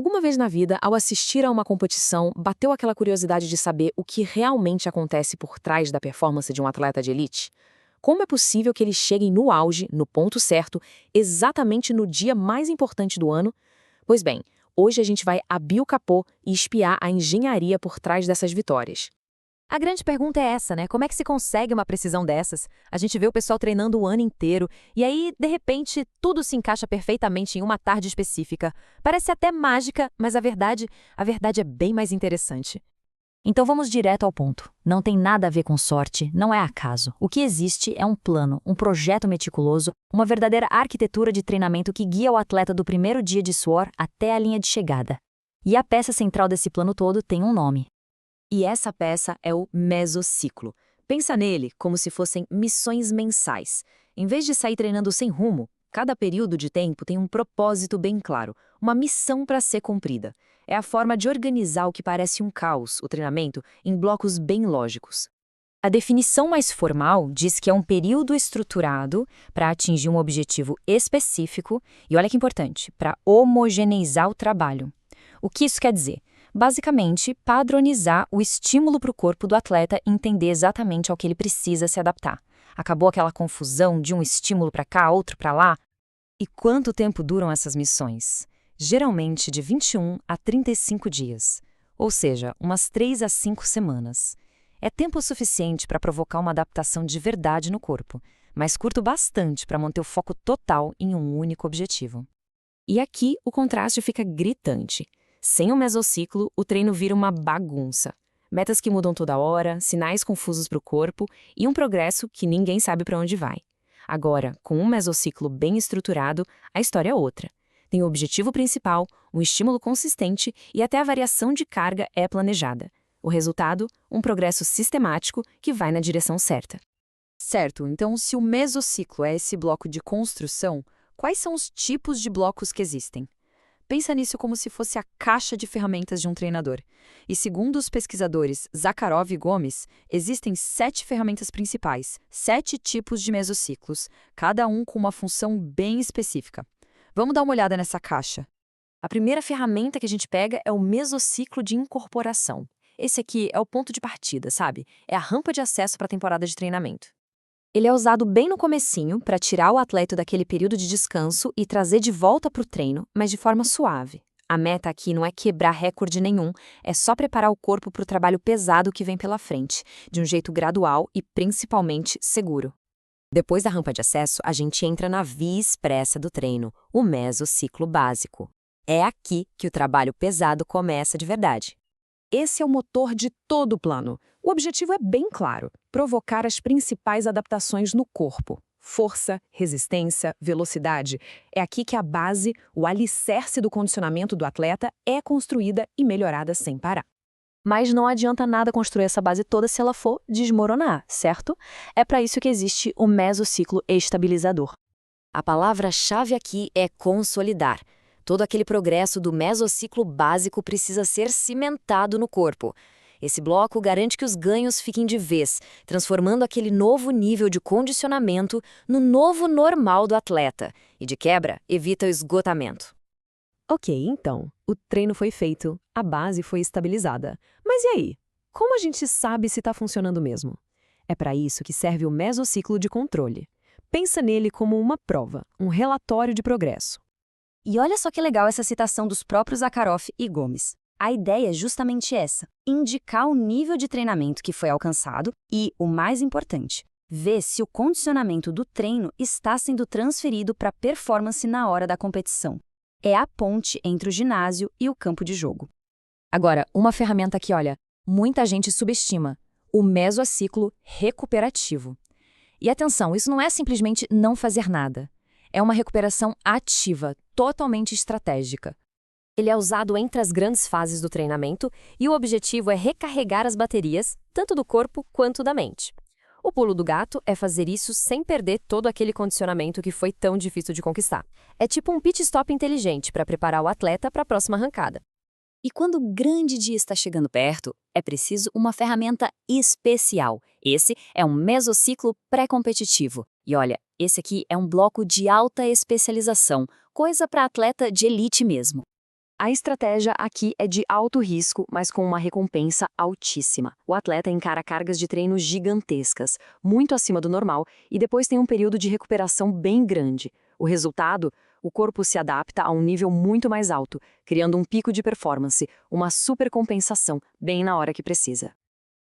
Alguma vez na vida, ao assistir a uma competição, bateu aquela curiosidade de saber o que realmente acontece por trás da performance de um atleta de elite? Como é possível que eles cheguem no auge, no ponto certo, exatamente no dia mais importante do ano? Pois bem, hoje a gente vai abrir o capô e espiar a engenharia por trás dessas vitórias. A grande pergunta é essa, né? Como é que se consegue uma precisão dessas? A gente vê o pessoal treinando o ano inteiro e aí, de repente, tudo se encaixa perfeitamente em uma tarde específica. Parece até mágica, mas a verdade é bem mais interessante. Então vamos direto ao ponto. Não tem nada a ver com sorte, não é acaso. O que existe é um plano, um projeto meticuloso, uma verdadeira arquitetura de treinamento que guia o atleta do primeiro dia de suor até a linha de chegada. E a peça central desse plano todo tem um nome. E essa peça é o mesociclo. Pensa nele como se fossem missões mensais. Em vez de sair treinando sem rumo, cada período de tempo tem um propósito bem claro, uma missão para ser cumprida. É a forma de organizar o que parece um caos, o treinamento, em blocos bem lógicos. A definição mais formal diz que é um período estruturado para atingir um objetivo específico e, olha que importante, para homogeneizar o trabalho. O que isso quer dizer? Basicamente, padronizar o estímulo para o corpo do atleta e entender exatamente ao que ele precisa se adaptar. Acabou aquela confusão de um estímulo para cá, outro para lá? E quanto tempo duram essas missões? Geralmente de 21 a 35 dias, ou seja, umas 3 a 5 semanas. É tempo suficiente para provocar uma adaptação de verdade no corpo, mas curto bastante para manter o foco total em um único objetivo. E aqui o contraste fica gritante. Sem o mesociclo, o treino vira uma bagunça. Metas que mudam toda hora, sinais confusos para o corpo e um progresso que ninguém sabe para onde vai. Agora, com um mesociclo bem estruturado, a história é outra. Tem o objetivo principal, um estímulo consistente e até a variação de carga é planejada. O resultado, um progresso sistemático que vai na direção certa. Certo, então se o mesociclo é esse bloco de construção, quais são os tipos de blocos que existem? Pensa nisso como se fosse a caixa de ferramentas de um treinador. E segundo os pesquisadores Zakharov e Gomes, existem 7 ferramentas principais, 7 tipos de mesociclos, cada um com uma função bem específica. Vamos dar uma olhada nessa caixa. A primeira ferramenta que a gente pega é o mesociclo de incorporação. Esse aqui é o ponto de partida, sabe? É a rampa de acesso para a temporada de treinamento. Ele é usado bem no comecinho para tirar o atleta daquele período de descanso e trazer de volta para o treino, mas de forma suave. A meta aqui não é quebrar recorde nenhum, é só preparar o corpo para o trabalho pesado que vem pela frente, de um jeito gradual e principalmente seguro. Depois da rampa de acesso, a gente entra na via expressa do treino, o mesociclo básico. É aqui que o trabalho pesado começa de verdade. Esse é o motor de todo o plano. O objetivo é bem claro: provocar as principais adaptações no corpo. Força, resistência, velocidade. É aqui que a base, o alicerce do condicionamento do atleta é construída e melhorada sem parar. Mas não adianta nada construir essa base toda se ela for desmoronar, certo? É para isso que existe o mesociclo estabilizador. A palavra-chave aqui é consolidar. Todo aquele progresso do mesociclo básico precisa ser cimentado no corpo. Esse bloco garante que os ganhos fiquem de vez, transformando aquele novo nível de condicionamento no novo normal do atleta. E, de quebra, evita o esgotamento. Ok, então, o treino foi feito, a base foi estabilizada. Mas e aí? Como a gente sabe se está funcionando mesmo? É para isso que serve o mesociclo de controle. Pensa nele como uma prova, um relatório de progresso. E olha só que legal essa citação dos próprios Zakharov e Gomes. A ideia é justamente essa: indicar o nível de treinamento que foi alcançado e, o mais importante, ver se o condicionamento do treino está sendo transferido para a performance na hora da competição. É a ponte entre o ginásio e o campo de jogo. Agora, uma ferramenta que, olha, muita gente subestima: o mesociclo recuperativo. E atenção, isso não é simplesmente não fazer nada. É uma recuperação ativa, totalmente estratégica. Ele é usado entre as grandes fases do treinamento e o objetivo é recarregar as baterias, tanto do corpo quanto da mente. O pulo do gato é fazer isso sem perder todo aquele condicionamento que foi tão difícil de conquistar. É tipo um pit stop inteligente para preparar o atleta para a próxima arrancada. E quando o grande dia está chegando perto, é preciso uma ferramenta especial. Esse é um mesociclo pré-competitivo. E olha, esse aqui é um bloco de alta especialização, coisa para atleta de elite mesmo. A estratégia aqui é de alto risco, mas com uma recompensa altíssima. O atleta encara cargas de treino gigantescas, muito acima do normal, e depois tem um período de recuperação bem grande. O resultado? O corpo se adapta a um nível muito mais alto, criando um pico de performance, uma supercompensação, bem na hora que precisa.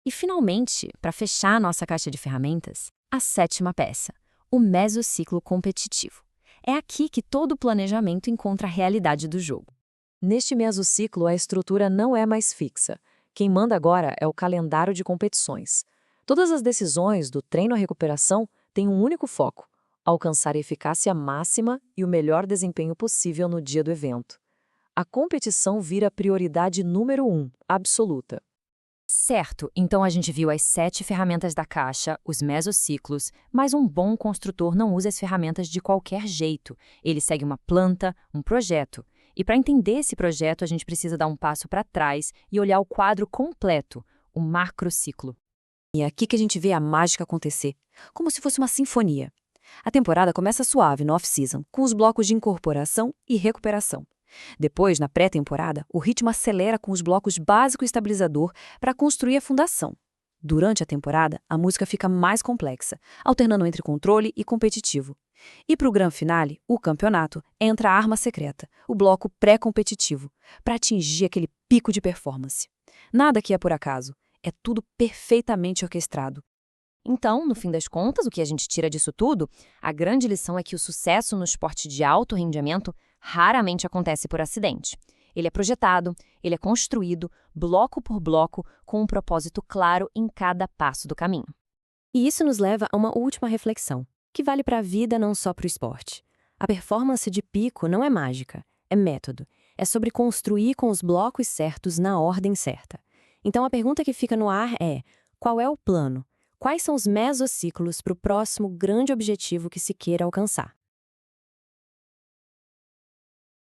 E, finalmente, para fechar a nossa caixa de ferramentas, a 7ª peça, o mesociclo competitivo. É aqui que todo o planejamento encontra a realidade do jogo. Neste mesociclo, a estrutura não é mais fixa. Quem manda agora é o calendário de competições. Todas as decisões, do treino à recuperação, têm um único foco: alcançar a eficácia máxima e o melhor desempenho possível no dia do evento. A competição vira prioridade número 1, absoluta. Certo, então a gente viu as 7 ferramentas da caixa, os mesociclos, mas um bom construtor não usa as ferramentas de qualquer jeito. Ele segue uma planta, um projeto. E para entender esse projeto, a gente precisa dar um passo para trás e olhar o quadro completo, o macrociclo. E é aqui que a gente vê a mágica acontecer, como se fosse uma sinfonia. A temporada começa suave no off-season, com os blocos de incorporação e recuperação. Depois, na pré-temporada, o ritmo acelera com os blocos básico e estabilizador para construir a fundação. Durante a temporada, a música fica mais complexa, alternando entre controle e competitivo. E para o grande finale, o campeonato, entra a arma secreta, o bloco pré-competitivo, para atingir aquele pico de performance. Nada aqui é por acaso, é tudo perfeitamente orquestrado. Então, no fim das contas, o que a gente tira disso tudo, a grande lição é que o sucesso no esporte de alto rendimento raramente acontece por acidente. Ele é projetado, ele é construído, bloco por bloco, com um propósito claro em cada passo do caminho. E isso nos leva a uma última reflexão, que vale para a vida, não só para o esporte. A performance de pico não é mágica, é método. É sobre construir com os blocos certos na ordem certa. Então a pergunta que fica no ar é: qual é o plano? Quais são os mesociclos para o próximo grande objetivo que se queira alcançar?